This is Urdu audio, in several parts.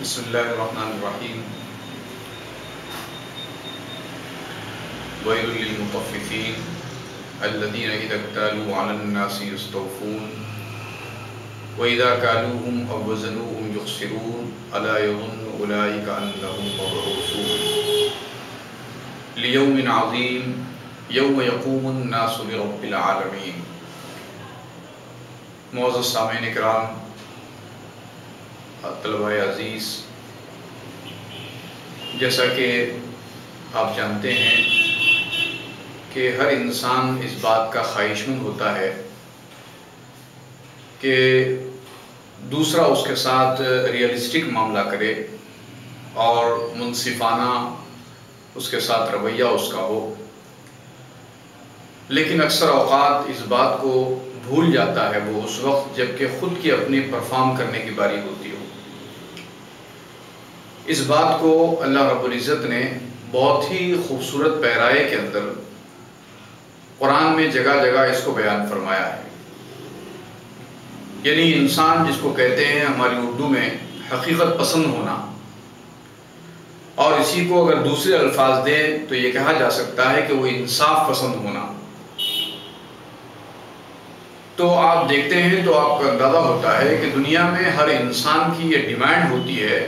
بسم اللہ الرحمن الرحیم ویل للمطففین الذین اذا اکتالوا علی الناس یستوفون واذا کالوہم او وزنوہم یخسرون الا یظن اولئک انہم مبعوثون لیوم عظیم یوم یقوم الناس لرب العالمین۔ معزز سامعین کرام، طلبہ عزیز، جیسا کہ آپ جانتے ہیں کہ ہر انسان اس بات کا خواہشمند ہوتا ہے کہ دوسرا اس کے ساتھ ریئلسٹک معاملہ کرے اور منصفانہ اس کے ساتھ رویہ اس کا ہو، لیکن اکثر اوقات اس بات کو بھول جاتا ہے وہ اس وقت جب کہ خود کی اپنی پرفارم کرنے کی باری ہوتی ہو۔ اس بات کو اللہ رب العزت نے بہت ہی خوبصورت پیرائے کے اندر قرآن میں جگہ جگہ اس کو بیان فرمایا ہے۔ یعنی انسان جس کو کہتے ہیں ہماری اردو میں حقیقت پسند ہونا، اور اسی کو اگر دوسرے الفاظ دیں تو یہ کہا جا سکتا ہے کہ وہ انصاف پسند ہونا۔ تو آپ دیکھتے ہیں تو آپ کو اندازہ ہوتا ہے کہ دنیا میں ہر انسان کی یہ ڈیمانڈ ہوتی ہے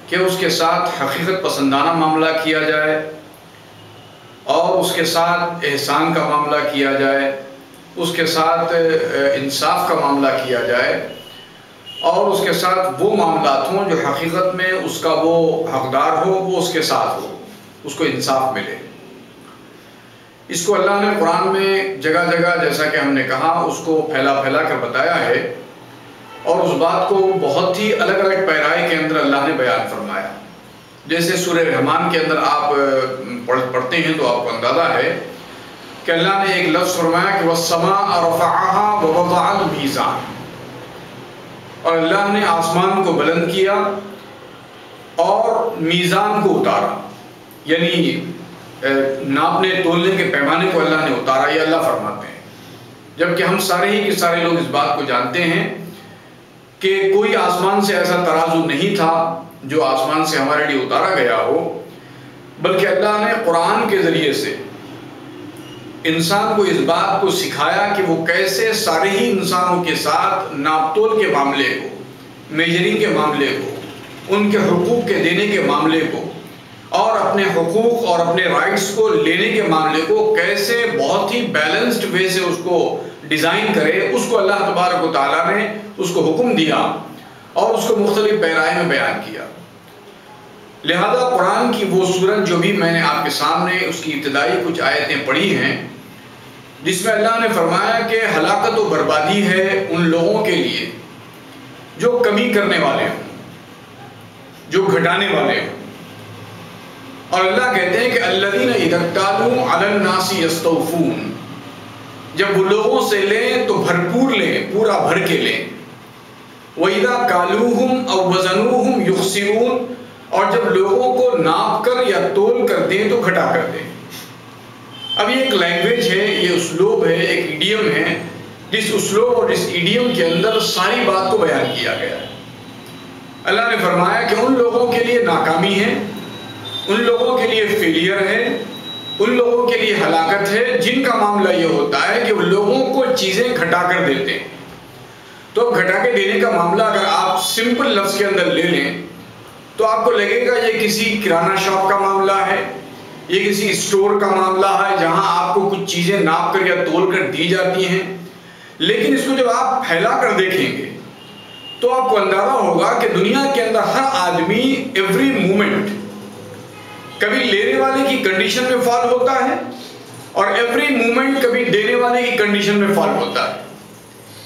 کہ اس کے ساتھ حقیقت پسندانہ معاملہ کیا جائے، اور اس کے ساتھ احسان کا معاملہ کیا جائے، اس کے ساتھ انصاف کا معاملہ کیا جائے، اور اس کے ساتھ وہ معاملات ہوں جو حقیقت میں اس کا وہ حقدار ہو، وہ اس کے ساتھ ہو، اس کو انصاف ملے۔ اس کو اللہ نے قرآن میں جگہ جگہ، جیسا کہ ہم نے کہا، اس کو پھیلا پھیلا کر بتایا ہے، اور اس بات کو بہت ہی الگ الگ پیرائے کے اندر اللہ نے بیان فرمایا۔ جیسے سورہ رحمان کے اندر آپ پڑھتے ہیں تو آپ کو اندازہ ہے کہ اللہ نے ایک لفظ فرمایا کہ وَالسَّمَاءَ رَفَعَهَا وَوَضَعَ الْمِيزَانَ، اور اللہ نے آسمان کو بلند کیا اور میزان کو اتارا، یعنی ناپنے تولنے کے پیمانے کو اللہ نے اتارا، یہ اللہ فرماتے ہیں۔ جبکہ ہم سارے ہی کے سارے لوگ اس بات کو جانتے ہیں کہ کوئی آسمان سے ایسا ترازو نہیں تھا جو آسمان سے ہمارے لیے اتارا گیا ہو، بلکہ اللہ نے قرآن کے ذریعے سے انسان کو اس بات کو سکھایا کہ وہ کیسے سارے ہی انسانوں کے ساتھ ناپ تول کے معاملے کو، میجرنگ کے معاملے کو، ان کے حقوق کے دینے کے معاملے کو، اور اپنے حقوق اور اپنے رائٹس کو لینے کے معاملے کو کیسے بہت ہی بیلنسڈ وے سے اس کو ڈیزائن کرے، اس کو اللہ تبارک و تعالیٰ نے اس کو حکم دیا اور اس کو مختلف پیرائے میں بیان کیا۔ لہذا قرآن کی وہ سورت جو بھی میں نے آپ کے سامنے اس کی ابتدائی کچھ آیتیں پڑھی ہیں، جس میں اللہ نے فرمایا کہ ہلاکت و بربادی ہے ان لوگوں کے لیے جو کمی کرنے والے ہوں، جو گھٹانے والے ہوں، اور اللہ کہتے ہیں کہ الذین اذا اکتالوا علی الناس یستوفون، جب وہ لوگوں سے لیں تو بھرپور لیں، پورا بھر کے لیں۔ وَإِذَا كَالُوهُمْ أَوْ وَزَنُوهُمْ يُخْسِرُونَ، اور جب لوگوں کو ناپ کر یا تول کر دیں تو گھٹا کر دیں۔ اب یہ ایک لینگویج ہے، یہ اسلوب ہے، ایک ایڈیم ہے، جس اسلوب اور اس ایڈیم کے اندر ساری بات کو بیان کیا گیا ہے۔ اللہ نے فرمایا کہ ان لوگوں کے لیے ناکامی ہے، ان لوگوں کے لیے فیلئر ہے، ان لوگوں کے لیے ہلاکت ہے جن کا معاملہ یہ ہوتا ہے کہ وہ لوگوں کو چیزیں گھٹا کر دیتے ہیں۔ تو گھٹا کے دینے کا معاملہ اگر آپ سمپل لفظ کے اندر لے لیں تو آپ کو لگے گا یہ کسی کرانہ شاپ کا معاملہ ہے، یہ کسی اسٹور کا معاملہ ہے جہاں آپ کو کچھ چیزیں ناپ کر یا تول کر دی جاتی ہیں۔ لیکن اس کو جب آپ پھیلا کر دیکھیں گے تو آپ کو اندازہ ہوگا کہ دنیا کے اندر ہر آدمی ایوری مومنٹ کبھی لینے والے کی کنڈیشن میں فال ہوتا ہے، اور ایوری مومنٹ کبھی دینے والے کی کنڈیشن میں فال ہوتا ہے۔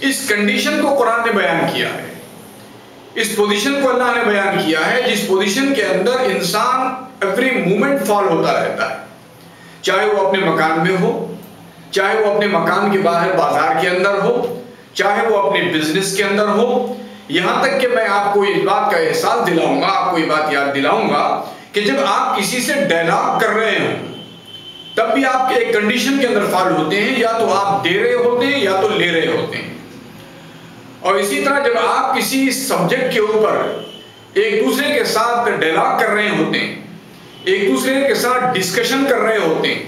اس کنڈیشن کو قرآن نے بیان کیا ہے، اس پوزیشن کو اللہ نے بیان کیا ہے جس پوزیشن کے اندر انسان ایوری مومنٹ فال ہوتا رہتا ہے، چاہے وہ اپنے مکان میں ہو، چاہے وہ اپنے مکان کے باہر بازار کے اندر ہو، چاہے وہ اپنے بزنس کے اندر ہو، یہاں تک کہ میں آپ کو اس بات کا احساس دلاؤں گا، آپ کو یہ بات یاد دلاؤں گا کہ جب آپ کسی سے ڈائلاگ کر رہے ہیں تب بھی آپ ایک کنڈیشن کے اندر فال ہوتے ہیں، یا تو آپ دے رہے ہوتے ہیں یا تو لے رہے ہوتے ہیں۔ اور اسی طرح جب آپ کسی سبجیکٹ کے اوپر ایک دوسرے کے ساتھ ڈائلاگ کر رہے ہوتے ہیں، ایک دوسرے کے ساتھ ڈسکشن کر رہے ہوتے ہیں،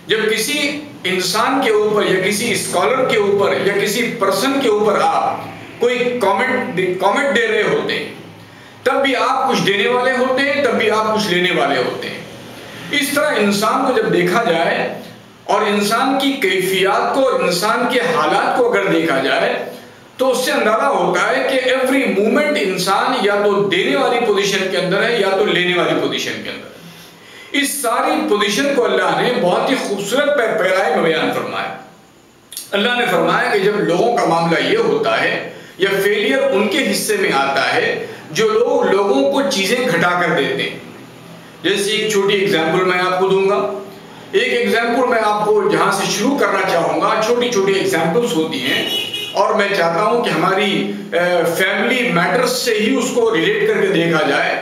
جب کسی انسان کے اوپر یا کسی اسکالر کے اوپر یا کسی پرسن کے اوپر آپ کوئی کامنٹ دے رہے ہوتے ہیں، تب بھی آپ کچھ دینے والے ہوتے ہیں، تب بھی آپ کچھ لینے والے ہوتے ہیں۔ اس طرح انسان کو جب دیکھا جائے اور انسان کی کیفیات کو اور انسان کے حالات کو اگر دیکھا جائے تو اس سے اندازہ ہوتا ہے کہ ایوری مومنٹ انسان یا تو دینے والی پوزیشن کے اندر ہے یا تو لینے والی پوزیشن کے اندر ہے۔ اس ساری پوزیشن کو اللہ نے بہت ہی خوبصورت پیرائے میں بیان فرمایا۔ اللہ نے فرمایا کہ جب لوگوں کا معاملہ یہ ہوتا ہے یا فیلئر ان کے حصے میں آتا ہے جو لوگ لوگوں کو چیزیں گھٹا کر دیتے ہیں۔ جیسے ایک چھوٹی ایگزامپل میں آپ کو دوں گا، ایک ایگزامپل میں آپ کو جہاں سے شروع کرنا چاہوں گا، چھوٹی چھوٹی ایگزامپلس ہوتی ہیں اور میں چاہتا ہوں کہ ہماری فیملی میٹرز سے ہی اس کو ریلیٹ کر کے دیکھا جائے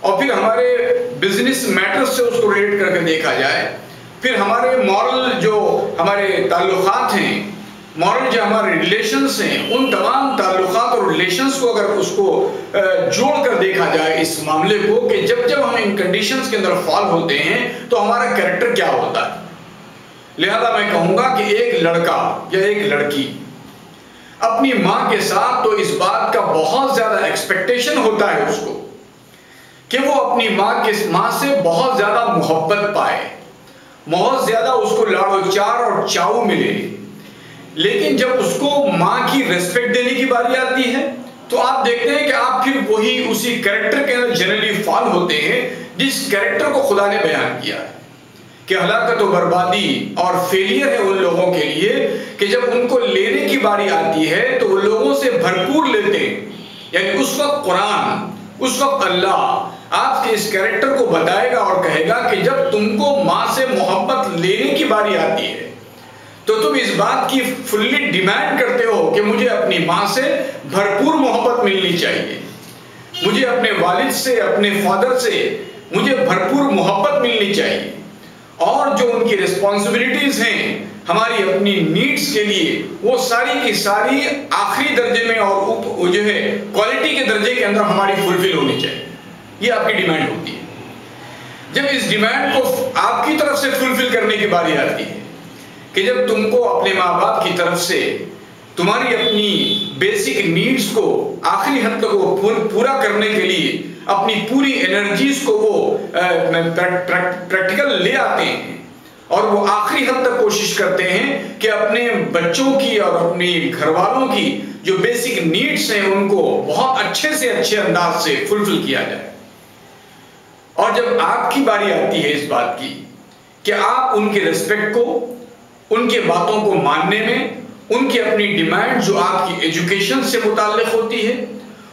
اور پھر ہمارے بزنس میٹرز سے اس کو ریلیٹ کر کے دیکھا جائے، پھر ہمارے مورل جو ہمارے تعلقات ہیں، مورل جو ہمارے ریلیشنز ہیں، ان تمام تعلقات اور ریلیشنز کو اگر اس کو جوڑ کر دیکھا جائے اس معاملے کو کہ جب ہم ان کنڈیشنز کے اندر فال ہوتے ہیں تو ہمارا کریکٹر کیا ہوتا ہے۔ لہذا میں کہوں گا کہ ایک لڑکا یا ایک لڑکی اپنی ماں کے ساتھ تو اس بات کا بہت زیادہ ایکسپیکٹیشن ہوتا ہے اس کو کہ وہ اپنی ماں سے بہت زیادہ محبت پائے، بہت زیادہ اس کو لاڑو چار اور چاؤ ملے، لیکن جب اس کو ماں کی ریسپیکٹ دینے کی باری آتی ہے تو آپ دیکھتے ہیں کہ آپ پھر وہی اسی کریکٹر کے اندر جنرلی فال ہوتے ہیں جس کریکٹر کو خدا نے بیان کیا ہے کہ ہلاکت و بربادی اور فیلئر ہے ان لوگوں کے لیے کہ جب ان کو لینے کی باری آتی ہے تو وہ لوگوں سے بھرپور لیتے ہیں۔ یعنی اس وقت قرآن، اس وقت اللہ آپ کے اس کریکٹر کو بتائے گا اور کہے گا کہ جب تم کو ماں سے محبت لینے کی باری آتی ہے تو تم اس بات کی فلی ڈیمانڈ کرتے ہو کہ مجھے اپنی ماں سے بھرپور محبت ملنی چاہیے، مجھے اپنے والد سے، اپنے فادر سے مجھے بھرپور محبت ملنی چاہیے، اور جو ان کی ریسپانسبلٹیز ہیں ہماری اپنی نیڈز کے لیے وہ ساری کی ساری آخری درجے میں اور جو ہے کوالٹی کے درجے کے اندر ہماری فلفل ہونی چاہیے۔ یہ آپ کی ڈیمانڈ ہوتی ہے۔ جب اس ڈیمانڈ کو آپ کی طرف سے فلفل کرنے کی باری آتی ہے کہ جب تم کو اپنے ماں باپ کی طرف سے تمہاری اپنی بیسک نیڈز کو آخری حد تک وہ پورا کرنے کے لیے اپنی پوری انرجیز کو وہ پریکٹیکل لے آتے ہیں اور وہ آخری حد تک کوشش کرتے ہیں کہ اپنے بچوں کی اور اپنی گھر والوں کی جو بیسک نیڈز ہیں ان کو بہت اچھے سے اچھے انداز سے فلفل کیا جائے، اور جب آپ کی باری آتی ہے اس بات کی کہ آپ ان کے ریسپیکٹ کو، ان کے باتوں کو ماننے میں، ان کی اپنی ڈیمانڈ جو آپ کی ایجوکیشن سے متعلق ہوتی ہے،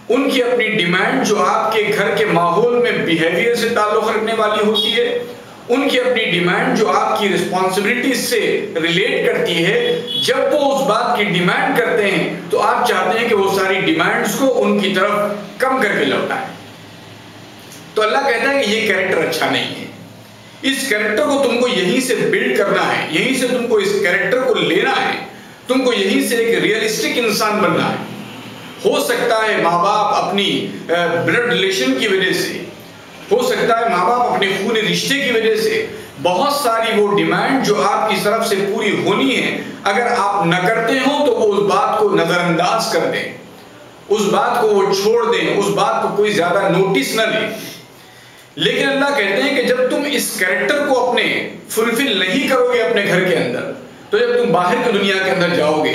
ان کی اپنی ڈیمانڈ جو آپ کے گھر کے ماحول میں بیہیویئر سے تعلق رکھنے والی ہوتی ہے، ان کی اپنی ڈیمانڈ جو آپ کی رسپانسبلٹیز سے ریلیٹ کرتی ہے، جب وہ اس بات کی ڈیمانڈ کرتے ہیں تو آپ چاہتے ہیں کہ وہ ساری ڈیمانڈز کو ان کی طرف کم کر کے لوٹائیں۔ تو اللہ کہتا ہے کہ یہ کریکٹر اچھا نہیں ہے، اس کریکٹر کو تم کو یہیں سے بلڈ کرنا ہے، یہیں سے تم کو اس کریکٹر کو لینا ہے، تم کو یہیں سے ایک ریئلسٹک انسان بننا ہے۔ ہو سکتا ہے ماں باپ اپنی بلڈ ریلیشن کی وجہ سے، ہو سکتا ہے ماں باپ اپنے خون رشتے کی وجہ سے بہت ساری وہ ڈیمانڈ جو آپ کی طرف سے پوری ہونی ہے اگر آپ نہ کرتے ہو تو وہ اس بات کو نظر انداز کر دیں، اس بات کو وہ چھوڑ دیں، اس بات کو کوئی زیادہ نوٹس نہ لیں۔ لیکن اللہ کہتے ہیں کہ جب تم اس کریکٹر کو اپنے فلفل نہیں کرو گے اپنے گھر کے اندر تو جب تم باہر کی دنیا کے اندر جاؤ گے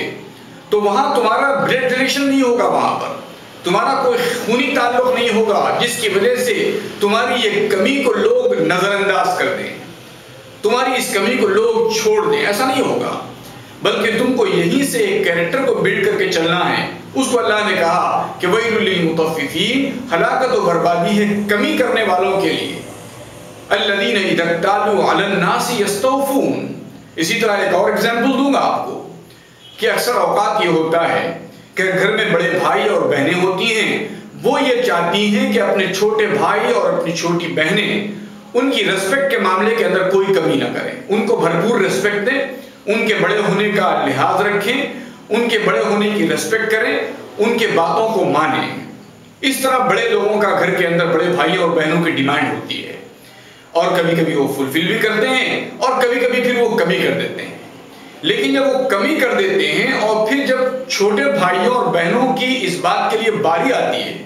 تو وہاں تمہارا بلڈ ریلیشن نہیں ہوگا، وہاں پر تمہارا کوئی خونی تعلق نہیں ہوگا جس کی وجہ سے تمہاری یہ کمی کو لوگ نظر انداز کر دیں، تمہاری اس کمی کو لوگ چھوڑ دیں، ایسا نہیں ہوگا، بلکہ تم کو یہیں سے ایک کریکٹر کو بلڈ کر کے چلنا ہے۔ اس کو اللہ نے کہا کہ وَيْلٌ لِّلْمُطَفِّفِينَ، ہلاکت و بربادی ہے کمی کرنے والوں کے لیے، الَّذِينَ إِذَا اكْتَالُوا عَلَى النَّاسِ يَسْتَوْفُونَ۔ اسی طرح ایک اور ایگزامپل دوں گا آپ کو کہ اکثر اوقات یہ ہوتا ہے کہ گھر میں بڑے بھائی اور بہنیں ہوتی ہیں، وہ یہ چاہتی ہیں کہ اپنے چھوٹے بھائی اور اپنی چھوٹی بہنیں ان کی ریسپیکٹ کے معاملے کے اندر کوئی کمی نہ کریں، ان کو بھرپور ریسپیکٹ دیں، ان کے بڑے ہونے کا لحاظ رکھیں، ان کے بڑے ہونے کی ریسپیکٹ کریں، ان کے باتوں کو مانیں۔ اس طرح بڑے لوگوں کا گھر کے اندر بڑے بھائیوں اور بہنوں کی ڈیمانڈ ہوتی ہے، اور کبھی کبھی وہ فلفل بھی کرتے ہیں اور کبھی کبھی پھر وہ کمی کر دیتے ہیں۔ لیکن جب وہ کمی کر دیتے ہیں اور پھر جب چھوٹے بھائیوں اور بہنوں کی اس بات کے لیے باری آتی ہے،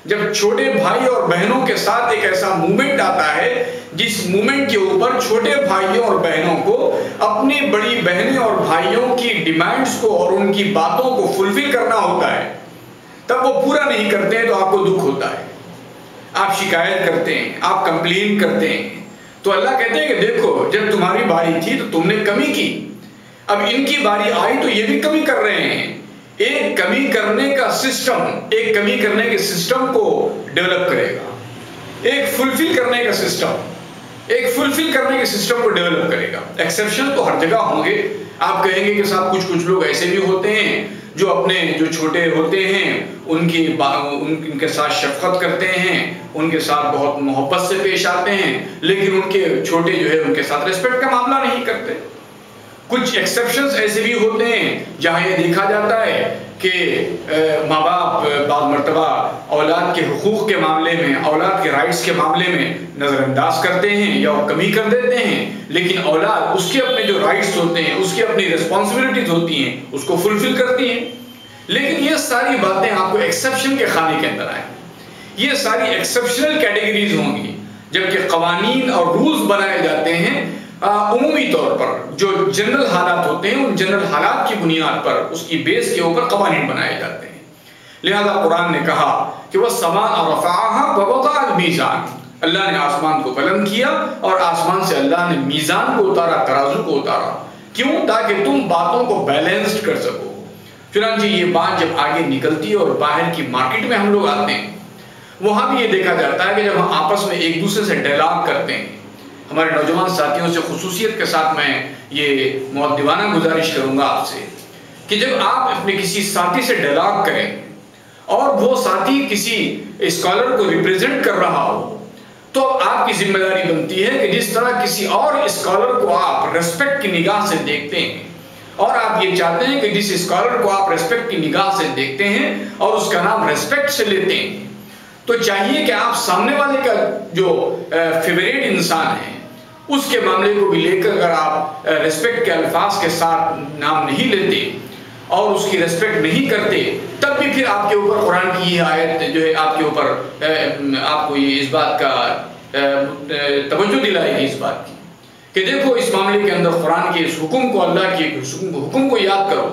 جب چھوٹے بھائی اور بہنوں کے ساتھ ایک ایسا مومنٹ آتا ہے جس مومنٹ کے اوپر چھوٹے بھائیوں اور بہنوں کو اپنی بڑی بہنیں اور بھائیوں کی ڈیمانڈز کو اور ان کی باتوں کو فلفل کرنا ہوتا ہے، تب وہ پورا نہیں کرتے ہیں تو آپ کو دکھ ہوتا ہے، آپ شکایت کرتے ہیں، آپ کمپلین کرتے ہیں۔ تو اللہ کہتے ہیں کہ دیکھو جب تمہاری باری تھی تو تم نے کمی کی، اب ان کی باری آئی تو یہ بھی کمی کر رہے ہیں۔ ایک کمی کرنے کا سسٹم، ایک کمی کرنے کے سسٹم کو ڈیولپ کرے گا، ایک فلفل کرنے کا سسٹم، ایک فلفل کرنے کے سسٹم کو ڈیولپ کرے گا۔ ایکسیپشن تو ہر جگہ ہوں گے، آپ کہیں گے کہ صاحب کچھ لوگ ایسے بھی ہوتے ہیں جو اپنے جو چھوٹے ہوتے ہیں ان کے ساتھ شفقت کرتے ہیں، ان کے ساتھ بہت محبت سے پیش آتے ہیں، لیکن ان کے چھوٹے جو ہے ان کے ساتھ ریسپیکٹ کا معاملہ نہیں کرتے۔ کچھ ایکسیپشنز ایسے بھی ہوتے ہیں جہاں یہ دیکھا جاتا ہے کہ ماں باپ بعض مرتبہ اولاد کے حقوق کے معاملے میں، اولاد کے رائٹس کے معاملے میں نظر انداز کرتے ہیں یا کمی کر دیتے ہیں، لیکن اولاد اس کے اپنے جو رائٹس ہوتے ہیں، اس کی اپنی ریسپانسبلٹیز ہوتی ہیں، اس کو فلفل کرتی ہیں۔ لیکن یہ ساری باتیں آپ کو ایکسیپشن کے خانے کے اندر آئیں، یہ ساری ایکسیپشنل کیٹیگریز ہوں گی، جبکہ قوانین اور رولز بنائے جاتے ہیں عمومی طور پر جو جنرل حالات ہوتے ہیں، ان جنرل حالات کی بنیاد پر اس کی بیس کے اوپر قوانین بنائے جاتے ہیں۔ لہذا قرآن نے کہا کہ وَالسَّمَاءَ رَفَعَهَا وَوَضَعَ الْمِيزَانَ، اللہ نے آسمان کو بلند کیا اور آسمان سے اللہ نے میزان کو اتارا، ترازو کو اتارا۔ کیوں؟ تاکہ تم باتوں کو بیلنسڈ کر سکو۔ چنانچہ یہ بات جب آگے نکلتی ہے اور باہر کی مارکیٹ میں ہم لوگ آتے ہیں، وہاں بھی یہ دیکھا جاتا ہے کہ جب ہم آپس میں ایک دوسرے سے ڈائلاگ کرتے ہیں، ہمارے نوجوان ساتھیوں سے خصوصیت کے ساتھ میں یہ مؤدبانہ گزارش کروں گا آپ سے کہ جب آپ اپنے کسی ساتھی سے ڈائلاگ کریں اور وہ ساتھی کسی اسکالر کو ریپریزنٹ کر رہا ہو، تو آپ کی ذمہ داری بنتی ہے کہ جس طرح کسی اور اسکالر کو آپ ریسپیکٹ کی نگاہ سے دیکھتے ہیں اور آپ یہ چاہتے ہیں کہ جس اسکالر کو آپ ریسپیکٹ کی نگاہ سے دیکھتے ہیں اور اس کا نام ریسپیکٹ سے لیتے ہیں، تو چاہیے کہ آپ سامنے والے کا جو فیوریٹ انسان ہے اس کے معاملے کو بھی لے کر اگر آپ ریسپیکٹ کے الفاظ کے ساتھ نام نہیں لیتے اور اس کی ریسپیکٹ نہیں کرتے، تب بھی پھر آپ کے اوپر قرآن کی یہ آیت جو ہے آپ کے اوپر آپ کو یہ اس بات کا توجہ دلائے گی اس بات کی کہ دیکھو اس معاملے کے اندر قرآن کے اس حکم کو، اللہ کے حکم کو یاد کرو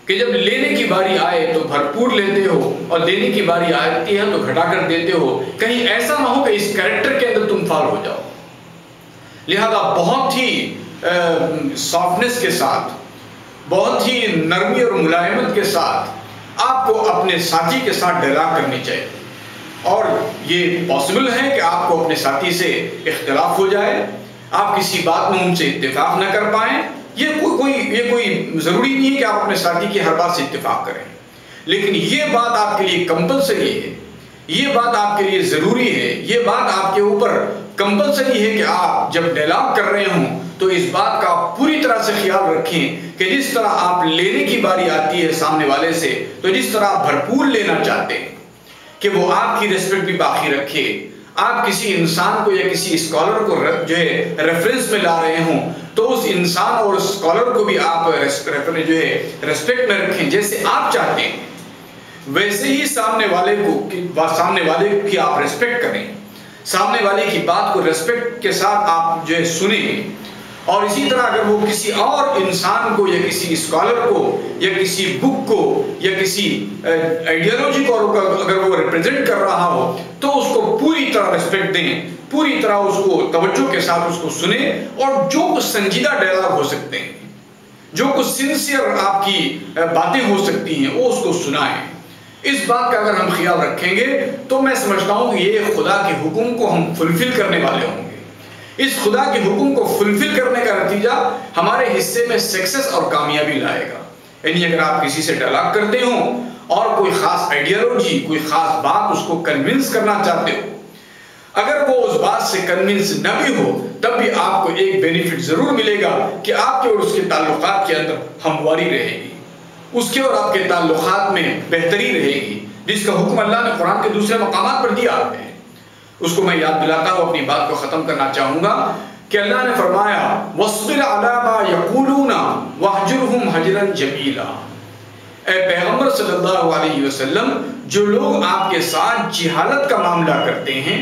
کہ جب لینے کی باری آئے تو بھرپور لیتے ہو اور دینے کی باری آتی ہے تو گھٹا کر دیتے ہو، کہیں ایسا نہ ہو کہ اس کریکٹر کے اندر تم فال ہو جاؤ۔ لہذا بہت ہی سافٹنس کے ساتھ، بہت ہی نرمی اور ملائمت کے ساتھ آپ کو اپنے ساتھی کے ساتھ ڈائلاگ کرنی چاہیے، اور یہ پاسبل ہے کہ آپ کو اپنے ساتھی سے اختلاف ہو جائے، آپ کسی بات میں ان سے اتفاق نہ کر پائیں۔ یہ کوئی ضروری نہیں ہے کہ آپ اپنے ساتھی کی ہر بات سے اتفاق کریں، لیکن یہ بات آپ کے لیے کمپلسری ہے، یہ بات آپ کے لیے ضروری ہے، یہ بات آپ کے اوپر کمپلسری ہے کہ آپ جب ڈائلاگ کر رہے ہوں تو اس بات کا پوری طرح سے خیال رکھیں کہ جس طرح آپ لینے کی باری آتی ہے سامنے والے سے، تو جس طرح آپ بھرپور لینا چاہتے ہیں کہ وہ آپ کی ریسپیکٹ بھی باقی رکھے۔ آپ کسی انسان کو یا کسی اسکالر کو جو ہے ریفرنس میں لا رہے ہوں تو اس انسان اور اسکالر کو بھی آپ جو ہے ریسپیکٹ میں رکھیں، جیسے آپ چاہتے ہیں ویسے ہی سامنے والے کی آپ ریسپیکٹ کریں، سامنے والے کی بات کو ریسپیکٹ کے ساتھ آپ جو ہے سنیں، اور اسی طرح اگر وہ کسی اور انسان کو یا کسی اسکالر کو یا کسی بک کو یا کسی آئیڈیالوجی کو اگر وہ ریپریزنٹ کر رہا ہو تو اس کو پوری طرح ریسپیکٹ دیں، پوری طرح اس کو توجہ کے ساتھ اس کو سنیں، اور جو کچھ سنجیدہ ڈائلاگ ہو سکتے ہیں، جو کچھ سنسیئر آپ کی باتیں ہو سکتی ہیں وہ اس کو سنائیں۔ اس بات کا اگر ہم خیال رکھیں گے تو میں سمجھتا ہوں کہ یہ خدا کے حکم کو ہم فلفل کرنے والے ہوں گے۔ اس خدا کے حکم کو فلفل کرنے کا نتیجہ ہمارے حصے میں سکسس اور کامیابی لائے گا۔ یعنی اگر آپ کسی سے ڈائلاگ کرتے ہوں اور کوئی خاص آئیڈیالوجی، کوئی خاص بات اس کو کنونس کرنا چاہتے ہو، اگر وہ اس بات سے کنونس نہ بھی ہو تب بھی آپ کو ایک بینیفٹ ضرور ملے گا کہ آپ کے اور اس کے تعلقات کے اندر ہمواری رہے گی۔ اس کے اور آپ کے تعلقات میں بہتری رہے گی، جس کا حکم اللہ نے قرآن کے دوسرے مقامات پر دیا ہے، اس کو میں یاد دلاتا ہوں، اپنی بات کو ختم کرنا چاہوں گا کہ اللہ نے فرمایا وَاصْبِرْ عَلَىٰ مَا يَقُولُونَ وَاهْجُرْهُمْ هَجْرًا جَمِيلًا۔ اے پیغمبر صلی اللہ علیہ وسلم، جو لوگ آپ کے ساتھ جہالت کا معاملہ کرتے ہیں،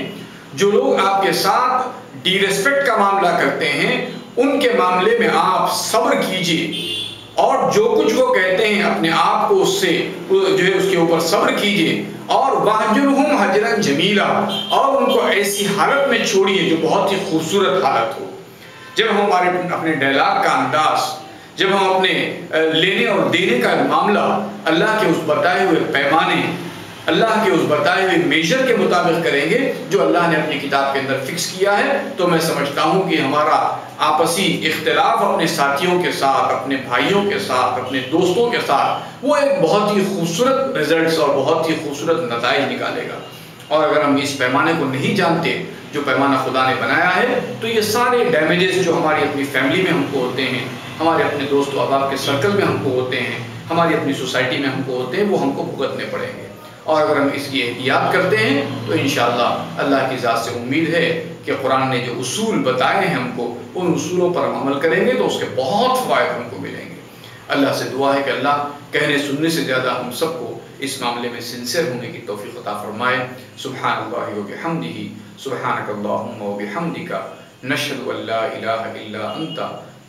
جو لوگ آپ کے ساتھ ڈی ریسپیکٹ کا معاملہ کرتے ہیں، ان کے معاملے میں آپ صبر کیجئے، اور جو کچھ وہ کہتے ہیں اپنے آپ کو اس سے جو ہے اس کے اوپر صبر کیجئے، اور وَاهْجُرْهُمْ هَجْرًا جَمِيلًا، اور ان کو ایسی حالت میں چھوڑیے جو بہت ہی خوبصورت حالت ہو۔ جب ہم اپنے ڈائلاگ کا انداز، جب ہم اپنے لینے اور دینے کا معاملہ اللہ کے اس بتائے ہوئے پیمانے، اللہ کے اس بتائے ہوئے میجر کے مطابق کریں گے جو اللہ نے اپنی کتاب کے اندر فکس کیا ہے، تو میں سمجھتا ہوں کہ ہمارا آپسی اختلاف اپنے ساتھیوں کے ساتھ، اپنے بھائیوں کے ساتھ، اپنے دوستوں کے ساتھ، وہ ایک بہت ہی خوبصورت ریزلٹس اور بہت ہی خوبصورت نتائج نکالے گا۔ اور اگر ہم اس پیمانے کو نہیں جانتے جو پیمانہ خدا نے بنایا ہے، تو یہ سارے ڈیمیجز جو ہماری اپنی فیملی میں ہم کو ہوتے ہیں، ہمارے اپنے دوست و احباب کے سرکل میں ہم کو ہوتے ہیں، ہماری اپنی سوسائٹی میں ہم کو ہوتے ہیں، وہ ہم کو بھگتنے پڑیں گے۔ اور اگر ہم اس کی احتیاط کرتے ہیں تو انشاءاللہ اللہ کی ذات سے امید ہے کہ قرآن نے جو اصول بتائے ہیں ہم کو، ان اصولوں پر ہم عمل کریں گے تو اس کے بہت فوائد ہم کو ملیں گے۔ اللہ سے دعا ہے کہ اللہ کہنے سننے سے زیادہ ہم سب کو اس معاملے میں سنسیئر ہونے کی توفیق عطا فرمائے۔ سبحان اللہ و بحمدہ، سبحانک اللہم و بحمدک، نشہد ان لا الہ الا انت،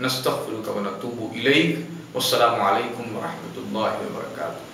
نستغفرک و نتوب الیک۔ والسلام علیکم ورحمۃ اللہ وبرکاتہ۔